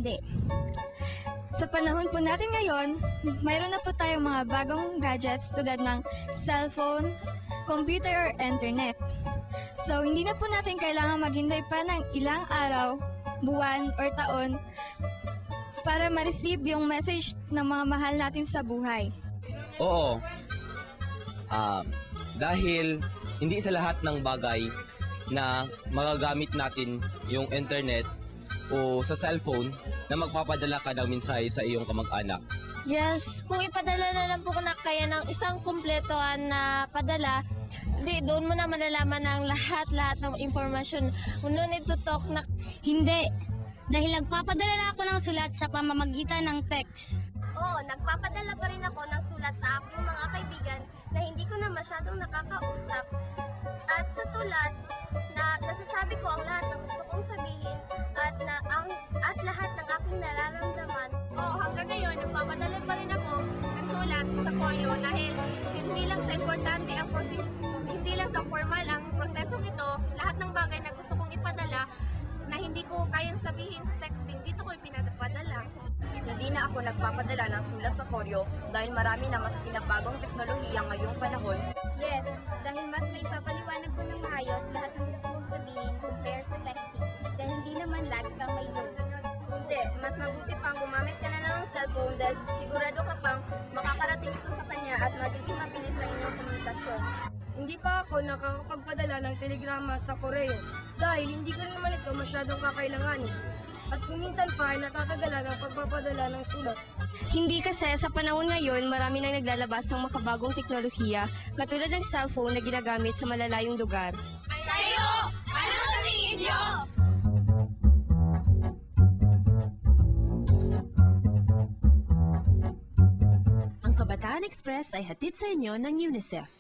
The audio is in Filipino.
hindi. Sa panahon po natin ngayon, mayroon na po tayong mga bagong gadgets tulad ng cellphone, computer or internet. So, hindi na po natin kailangan maghintay pa ng ilang araw, buwan or taon para ma-receive yung message ng mga mahal natin sa buhay. Oo. Dahil hindi sa lahat ng bagay na magagamit natin yung internet o sa cellphone na magpapadala ka ng mensahe sa iyong kamag-anak. Yes, kung ipadala na lang po na kaya ng isang kumpletuhan na padala, doon mo na malalaman ang lahat-lahat ng informasyon. No need to talk na... Hindi, dahil nagpapadala na ako ng sulat sa pamamagitan ng text. Oo, nagpapadala pa rin ako ng sulat sa aking mga kaibigan na hindi ko na masyadong nakakausap. At sa sulat, nasasabi ko ang lahat ng gusto kong sabihin at lahat ng aking nararamdaman. Oo, hanggang ngayon, nagpapadala pa rin ako ng sulat sa Koryo dahil hindi lang sa importante hindi lang sa formal ang prosesong ito, lahat ng bagay na gusto kong ipadala na hindi ko kayang sabihin sa texting, dito ko ipinapadala. Hindi na ako nagpapadala ng sulat sa Koryo dahil marami na mas pinabagong teknolohiya ngayong panahon. Yes, dahil mas may papaliwanag ko ng maayos lahat ng gusto kong sabihin compare sa texting dahil hindi naman lagi kang may load. Hindi, mas mabuti pang gumamit ka na lang ng cellphone dahil sigurado ka pang makakarating ito sa kanya at magiging mabilis ang inyong komunikasyon. Hindi pa ako nakakapagpadala ng telegrama sa Koreo dahil hindi ko naman ito masyadong kakailanganin. At kung minsan pa ay natatagalan ang pagpapadala ng sulat. Hindi kasi sa panahon ngayon, marami nang naglalabas ng makabagong teknolohiya katulad ng cellphone na ginagamit sa malalayong lugar. Kayo! Ano sa tingin niyo? Ang Kabataan Express ay hatid sa inyo ng UNICEF.